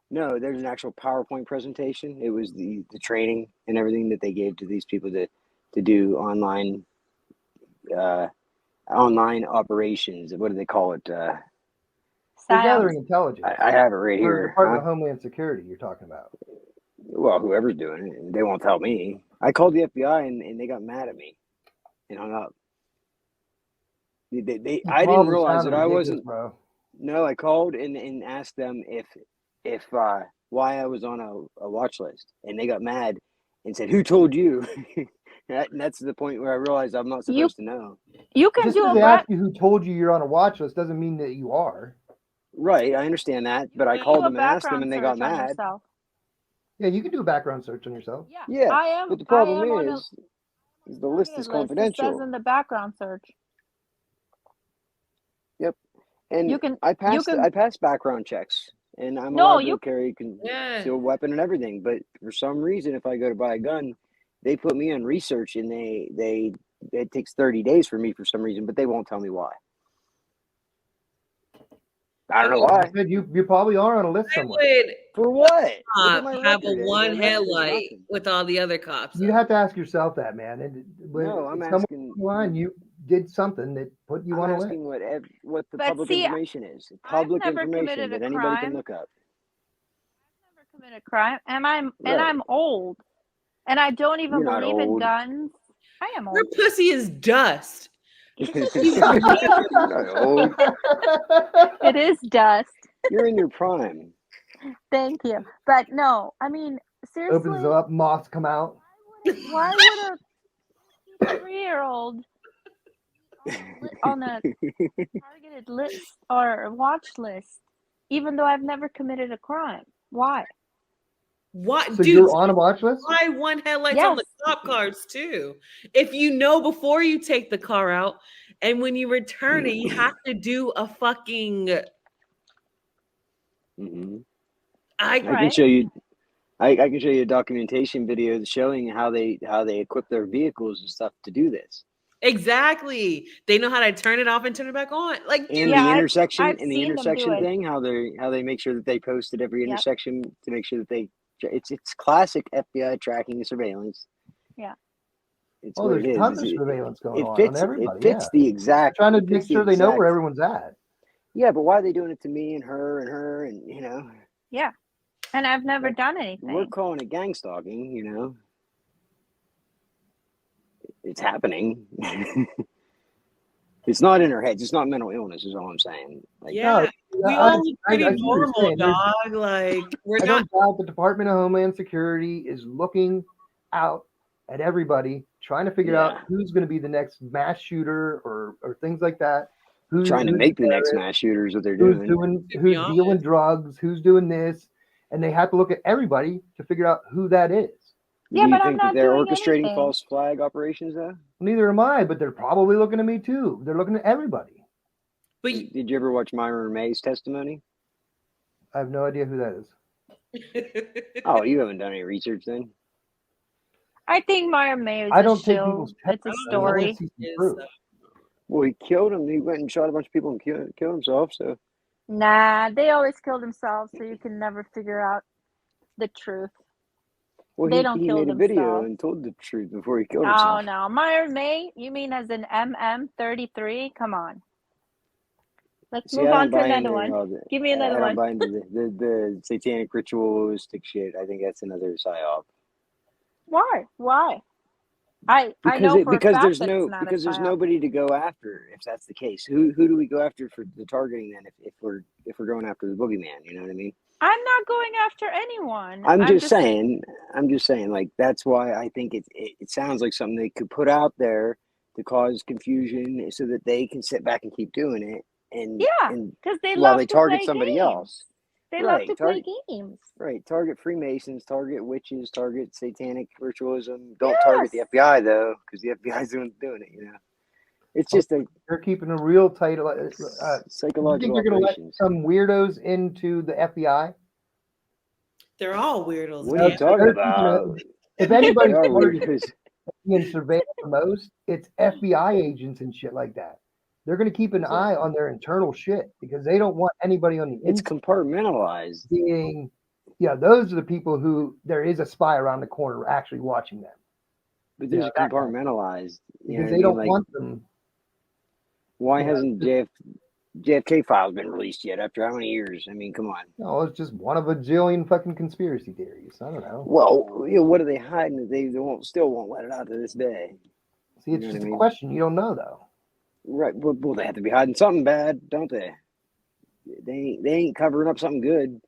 No, there's an actual PowerPoint presentation. It was the training and everything that they gave to these people to do online operations. What do they call it? They're Psyops. gathering intelligence. I have it right For here. Department Huh? of Homeland Security, you're talking about. Well, whoever's doing it, they won't tell me. I called the FBI and they got mad at me and hung up. I didn't Probably realize sounded that I ridiculous, wasn't. bro. No, I called and asked them if why I was on a watch list, and they got mad and said, "Who told you?" And that's the point where I realized I'm not You supposed to know. you can Just do because a they back ask you who told you you're on a watch list doesn't mean that you are. Right, I understand that, but I do called a them and asked them, background and they search got on mad. yourself. Yeah, you can do a background search on yourself. Yeah, Yeah, I but the am problem on a is the list target is list. It says confidential. in the background search. And You can I you can passed background checks, and I'm no allowed you to carry Yeah. concealed weapon and everything. But for some reason, if I go to buy a gun, they put me on research, and it takes 30 days for me for some reason, but they won't tell me why. I don't know Like I why. said, you probably are on a list I somewhere. would For what? Look at my have a record, Ed. one My record is headlight nothing. with all the other cops. You have to ask yourself that, man. And when No, I'm someone asking. line, you did something that put you I'm on a list. asking what the but public see, information is. I've Public never information committed a that anybody can crime. look up. I've never committed a crime, and I'm Right. old, and I don't even You're not believe in old. guns. I am Your old. pussy is dust. You're not old. It is dust. You're in your prime. Thank you, but no, I mean seriously, Opens up, moths come out. why would a 3-year-old on a targeted list or watch list, even though I've never committed a crime? Why? What, So dude? you're on a watch list? Why one headlights on the Yes. cop cars too? If you know before you take the car out, and when you return it, you have to do a fucking. Hmm. I I can Right. show you. I can show you a documentation video showing how they equip their vehicles and stuff to do this. exactly. They know how to turn it off and turn it back on. Like, And dude, the Yeah, intersection I've seen them do it. thing, how they make sure that they post at every Yep. intersection to make sure that they. It's classic FBI tracking and surveillance. Yeah. It's Oh, what there's it tons is. of surveillance going It on fits. everybody. It fits the They're exact. trying to it make fits the sure they know exact- where everyone's at. Yeah, but why are they doing it to me and her and you know? Yeah. And I've never Like, done We're anything. calling it gang stalking, you know. It's happening. It's not in our heads. It's not mental illness. Is all I'm saying. Like, yeah, we I- all look I pretty see what you're normal, saying. There's- dog. Like, we're I not. don't doubt the Department of Homeland Security is looking out at everybody, trying to figure out Yeah. who's going to be the next mass shooter or things like that. Who's trying to who's make the next terrorist, mass shooters what they're who's doing. To be who's honest. dealing drugs, who's doing this, and they have to look at everybody to figure out who that is. Yeah, Do you but I'm think that not they're doing orchestrating anything. false flag operations though? Neither am I, but they're probably looking at me too. They're looking at everybody. But Did you ever watch Myra May's testimony? I have no idea who that is. Oh, you haven't done any research then? I think Myra May is I a don't take shill. people's It's a testimony. I wanna story. see some Is, proof. Well, he killed him. He went and shot a bunch of people and killed himself. So Nah, they always kill themselves, so you can never figure out the truth. well, They don't he kill made a video themselves. and told the truth before he killed Oh himself. no, Myra May? You mean as an MM33? Come on. Let's See, move I don't on to buy another into one. all the. Give me I another don't one. buy into the satanic ritualistic shit. I think that's another psyop. Why? I know for a fact there's that it's not a there's psyop. nobody to go after if that's the case. Who do we go after for the targeting then if we're going after the boogeyman? You know what I mean? I'm not going after anyone. I'm just saying. Like that's why I think it sounds like something they could put out there to cause confusion so that they can sit back and keep doing it and Yeah, and because they while love they to target play somebody games. else. They love Right, to play games. Right, target Freemasons, target witches, target satanic ritualism. Don't target the FBI though, because the FBI's doing it. You know, it's just a They're keeping a real tight. You psychological think they're going to let operations. some weirdos into the FBI? they're all weirdos. What are you man. talking they're about? If They anybody's are targeted weirdos. and surveilled the most, it's FBI agents and shit like that. They're going to keep an eye on their internal shit because they don't want anybody on the It's inside compartmentalized. being. Yeah, those are the people who there is a spy around the corner actually watching them But there's Yeah, a that kind of- compartmentalized. You know because what I they mean? don't Like, want them. why yeah. hasn't JFK files been released yet? After how many years? I mean, come on. No, it's just one of a jillion fucking conspiracy theories. I don't know. Well, you know, what are they hiding that they still won't let it out to this day? See, it's You know just what I a mean? question you don't know though. Right. Well, they have to be hiding something bad, don't they? They ain't covering up something good.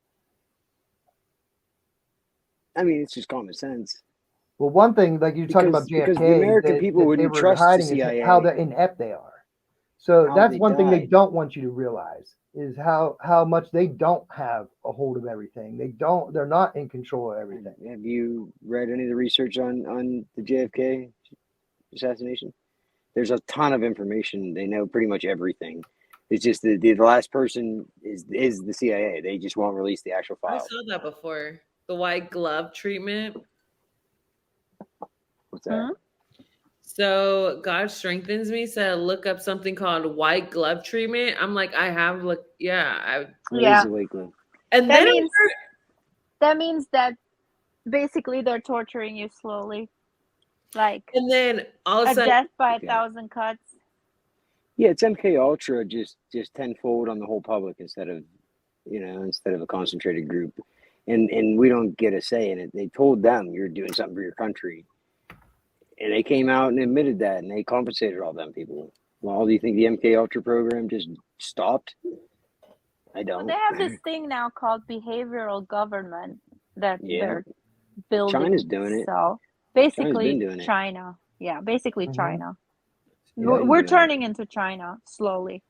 I mean, it's just common sense. Well, one thing, like you're talking about Because JFK, the American that people they wouldn't were trust the hiding CIA. is how inept they are. So How that's they one thing they died. don't want you to realize is how much they don't have a hold of everything. They're not in control of everything. Have you read any of the research on the JFK assassination? There's a ton of information. They know pretty much everything. It's just the last person is the CIA. They just won't release the actual I file. saw that before. The white glove treatment. What's that? Hmm? So God strengthens me. Said look up something called white glove treatment. I'm like, I have looked. Yeah, What Yeah. is a white glove? and That then means that basically they're torturing you slowly, like all of a a sudden, death by Okay. 1,000 cuts. Yeah, it's MK Ultra just tenfold on the whole public instead of a concentrated group. And we don't get a say in it. They told them you're doing something for your country. And they came out and admitted that and they compensated all them people. Well, do you think the MK Ultra program just stopped? I Well, don't. they have this thing now called behavioral government that Yeah. they're building. China's doing it. So been basically, doing it. China. Yeah, basically Mhm. China. Yeah, We're doing it. turning into China slowly.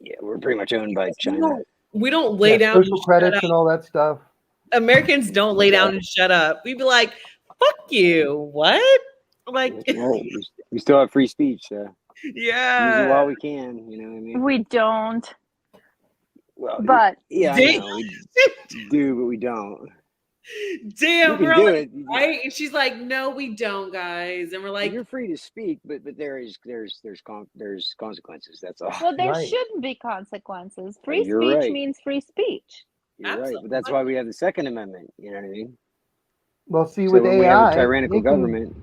Yeah, we're pretty much owned by China. we don't lay down social and shut credits up. and all that stuff. Americans don't lay down and shut up. We'd be like, "Fuck you." What? Like, Well, we still have free speech, so use it yeah. while we can. You know what I mean? We don't, Well, but yeah, I Damn, know we do, but we don't. damn, You can we're do like, it. right? And she's like, "No, we don't, guys." And we're like, You're free to speak, but there's consequences. That's all. well, there Right. shouldn't be consequences. Free You're speech right. means free speech. You're right, but that's why we have the Second Amendment. You know what I mean? Well, see, So with when we have a AI, tyrannical they can government,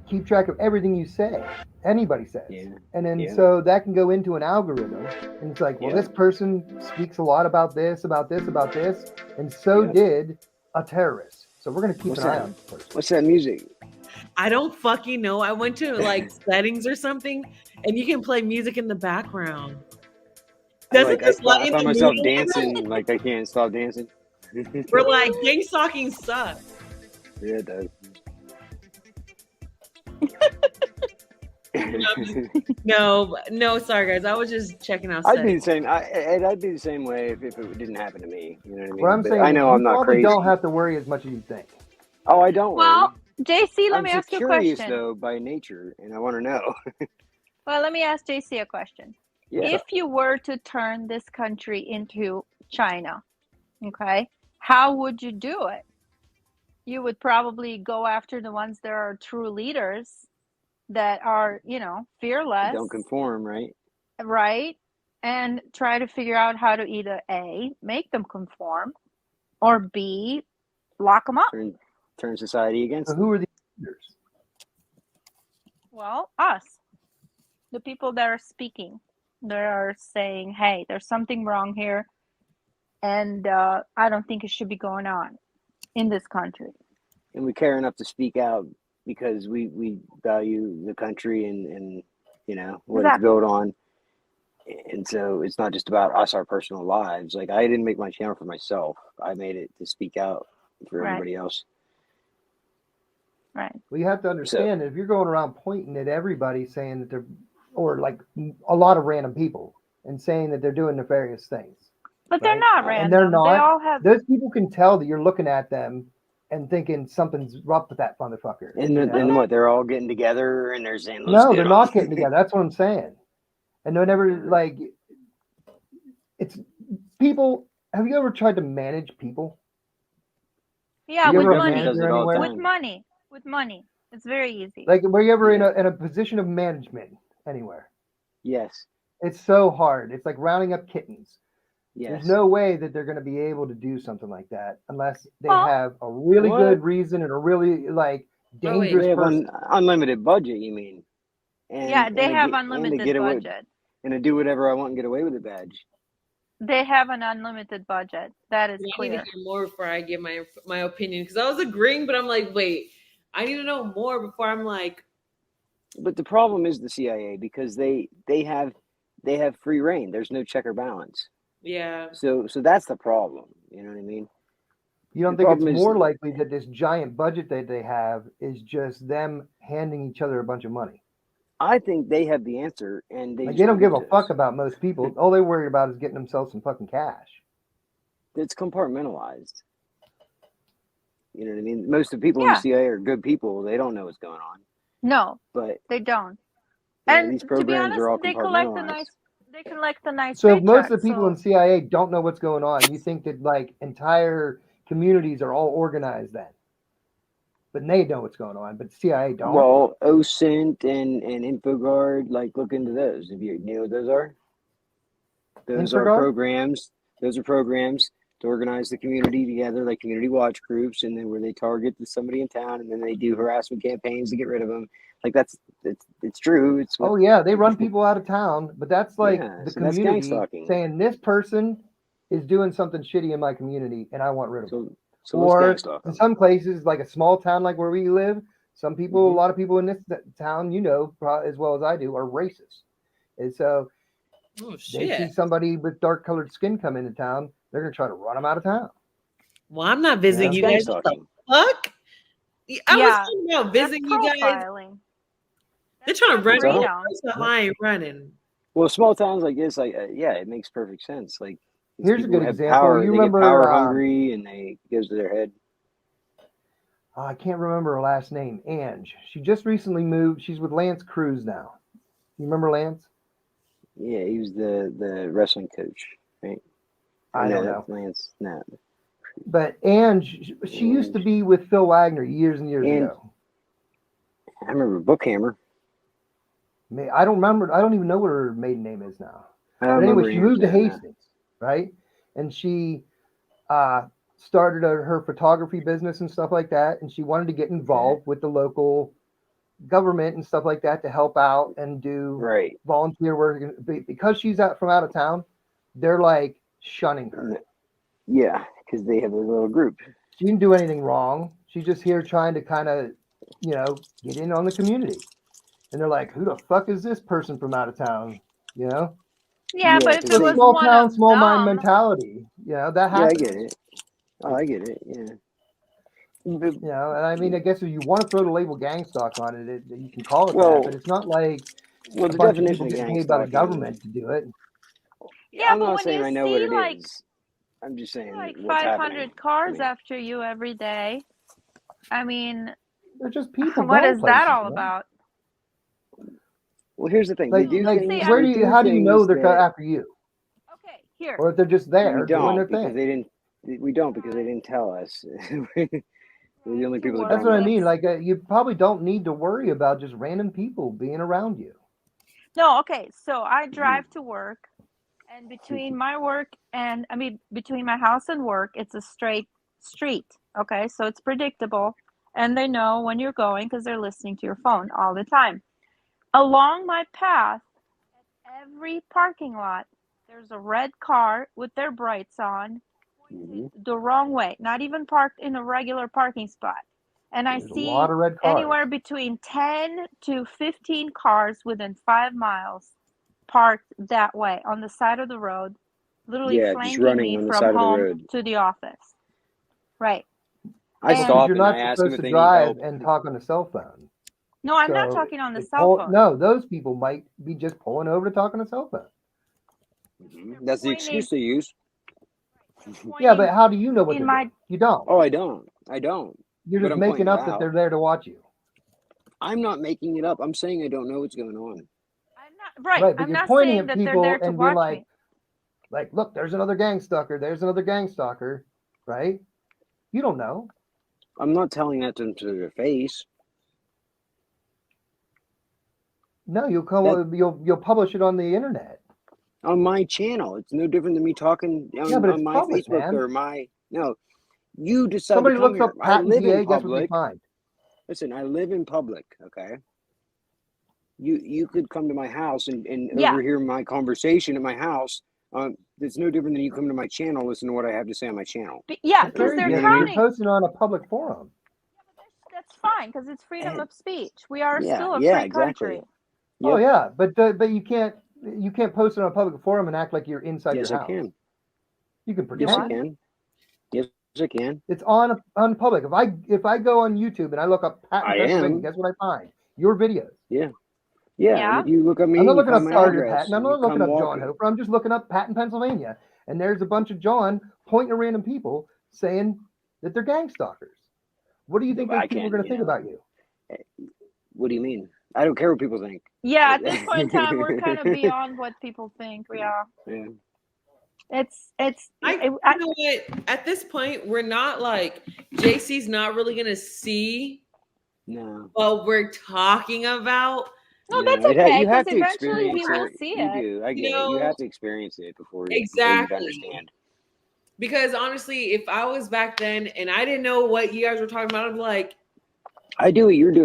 keep track of everything you say, anybody says. Yeah. And then Yeah. so that can go into an algorithm. And it's like, well, Yeah. this person speaks a lot about this, about this, about this. And so Yeah. did a terrorist. So we're going to keep What's an eye that? on this person. What's that music? I don't fucking know. I went to like settings or something, and you can play music in the background. Doesn't I this lighten found the mood myself a little bit? dancing like I can't stop dancing. We're like, gang stalking sucks. Yeah, it does. No, sorry guys. I was just checking out. I'd be settings. the same. I'd be the same way if it didn't happen to me. You know what I mean? What I'm But saying I is know you I'm not probably crazy. don't have to worry as much as you think. Oh, I don't Well, worry. JC, let I'm me just ask you a curious question. though by nature, and I want to know. Well, let me ask JC a question. Yeah. If you were to turn this country into China, okay, how would you do it? You would probably go after the ones that are true leaders that are, fearless, Don't conform, right? right? And try to figure out how to either A, make them conform, or B, lock them up. Turn society against So them. who are the leaders? Well, us, the people that are speaking, that are saying, hey, there's something wrong here, and I don't think it should be going on in this country. And we care enough to speak out because we value the country and what Exactly. it's built on. And so it's not just about us, our personal lives. Like, I didn't make my channel for myself. I made it to speak out for Right. everybody else. Right. Well, you have to understand that if you're going around pointing at everybody saying that they're, or like a lot of random people, and saying that they're doing nefarious things. But they're Right? not random. And they're not. They all have. Those people can tell that you're looking at them and thinking something's up with that motherfucker. And then, and what, they're all getting together and they're saying, let's No, get they're them. not getting together. That's what I'm saying. And they're never like, it's people. Have you ever tried to manage people? Yeah, You with ever money. does it all the With time. money. With money. It's very easy. Like, were you ever in a position of management anywhere? Yes. It's so hard. It's like rounding up kittens. Yes. There's no way that they're going to be able to do something like that unless they Well, have a really What? good reason and a really like Oh, wait. dangerous They have person. unlimited budget, you mean? And, yeah, they and have to unlimited get away, budget. and to do whatever I want and get away with it badge. They have an unlimited budget. That is I need to clear. hear more before I give my opinion because I was agreeing, but I'm like, wait, I need to know more before I'm like. But the problem is the CIA because they have free reign. There's no check or balance. Yeah. So that's the problem. You know what I mean? You don't the think it's problem is- more likely that this giant budget that they have is just them handing each other a bunch of money? I think they have the answer, and Like just they don't give a won't give it fuck to us. about most people. All they worry about is getting themselves some fucking cash. It's compartmentalized. You know what I mean? Most of the people in Yeah. the CIA are good people. They don't know what's going on. No, But they don't. And And these to be programs honest, are all they collect the compartmentalized. nice. They collect the nice. So if most of paychecks, the people so- in CIA don't know what's going on, you think that like entire communities are all organized then? But they know what's going on, but CIA don't. well, OSINT and InfoGuard, like look into those. If you know what those are? Those are InfoGuard? programs. Those are programs to organize the community together, like community watch groups, and then where they target somebody in town, and then they do harassment campaigns to get rid of them. Like it's true. It's what, Oh yeah, they run people out of town, but that's like Yeah, the so that's community gang stalking. saying this person is doing something shitty in my community and I want rid of them. so let's gang Or stalk in them. some places, like a small town like where we live, some people, Mhm. a lot of people in this town, as well as I do, are racist. And so Oh they see shit. somebody with dark colored skin come into town, they're gonna try to run them out of town. Well, I'm not visiting That's you gang guys. What the stalking. fuck? I was Yeah, thinking about That's visiting you guys. profiling. They're That's trying to run freedom. me. I ain't running. Well, small towns like this, like yeah, it makes perfect sense. Like These Here's a people good have example. power. You They get remember? power hungry, and it goes to their head. I can't remember her last name. Ange. She just recently moved. She's with Lance Cruz now. You remember Lance? Yeah, he was the wrestling coach, right? I no, don't that's know. Lance. No, But Ange, she used to be with Phil Wagner years and years And- ago. I remember Bookhammer. I don't remember. I don't even know what her maiden name is now. I don't But anyway, remember she moved to Ange, no. Hastings, right? And she started her photography business and stuff like that. And she wanted to get involved with the local government and stuff like that to help out and do Right. volunteer work. Because she's from out of town, they're like shunning her. Yeah, because they have a little group. She didn't do anything wrong. She's just here trying to kind of, get in on the community. And they're like, who the fuck is this person from out of town? Yeah, Yeah, but if because it they- was Small one town, of small mind them, mentality. That Yeah, I happens. get it. Oh, I get it. Yeah. But, And I mean, I guess if you want to throw the label gang stalk on it, you can call it Well, that. But it's not like well, a the bunch of definition people of getting gang paid by the stalking. government to do it. Yeah, I'm but not when saying you I know what see it like is. I'm just saying like what's 500 happening. cars I mean- after you every day, I mean, They're just people. what going is that places, all man. about? Well, here's the thing. Like, they do like, things. see, where I'm- do you? How do you know things they're that after you, Okay, here. or if they're just there we doing their don't because thing? they didn't. We don't because they didn't tell us. We're the only people that That's don't what I know. mean. Like, you probably don't need to worry about just random people being around you. No, okay. So I drive to work, and between my work and between my house and work, it's a straight street. Okay, so it's predictable, and they know when you're going because they're listening to your phone all the time. Along my path, at every parking lot, there's a red car with their brights on, pointed the wrong way, not even parked in a regular parking spot. And I There's a see lot of red cars. anywhere between 10 to 15 cars within 5 miles parked that way on the side of the road, literally Yeah, just flanking running me on the from side of the home road. to the office. Right. I And- stop You're and not I ask them supposed if to they need drive help. and talk on the cell phone. No, I'm not So, talking on the they cell phone. No, those people might be just pulling over to talk on a cell phone. That's the excuse they use. Yeah, but how do you know what In they're my- doing? You don't. Oh, I don't. I don't. You're but just I'm making pointing it up that out. they're there to watch you. I'm not making it up. I'm saying I don't know what's going on. I'm not right. Right, but I'm you're not pointing saying at that they're people there to and being watch me. like, look, there's another gang stalker. There's another gang stalker, right? You don't know. I'm not telling that to them to their face. No, you'll publish it on the internet. On my channel, it's no different than me talking Yeah, but it's on my public, Facebook man. or my no. You decide Somebody to come looks here. up I Patton live PA, in guess what they public. find? Listen, I live in public. Okay. You could come to my house and Yeah. overhear my conversation at my house. It's no different than you come to my channel, listen to what I have to say on my channel. Yeah, It's because very they're You know different. what I mean? counting. You're posting on a public forum. That's fine because it's freedom of speech. We are Yeah, still a yeah, free exactly. country. Oh Yep. yeah, but you can't post it on a public forum and act like you're inside Yes, your I house. can. You can Yes, I pretend. can. Yes, I can. It's on public. If I go on YouTube and I look up Patton, I Pennsylvania, am. guess what I find? Your videos. Yeah. Yeah. And if you look at me, I'm not you looking up find my Sergeant address. Patton. I'm and not you looking come up John walking. Hofer. I'm just looking up Patton, Pennsylvania, and there's a bunch of John pointing at random people saying that they're gang stalkers. What do you think I those people are can, going to you think know. about you? What do you mean? I don't care what people think. Yeah, at this point in time, we're kind of beyond what people think. Yeah, Yeah. it's. You know what? At this point, we're not like JC's not really gonna see No. what we're talking about. No, No, that's okay you have because to eventually he experience will see You it. do. I get it. You have to experience it before you Exactly. understand. Because honestly, if I was back then and I didn't know what you guys were talking about, I'd be like, I do what you're doing.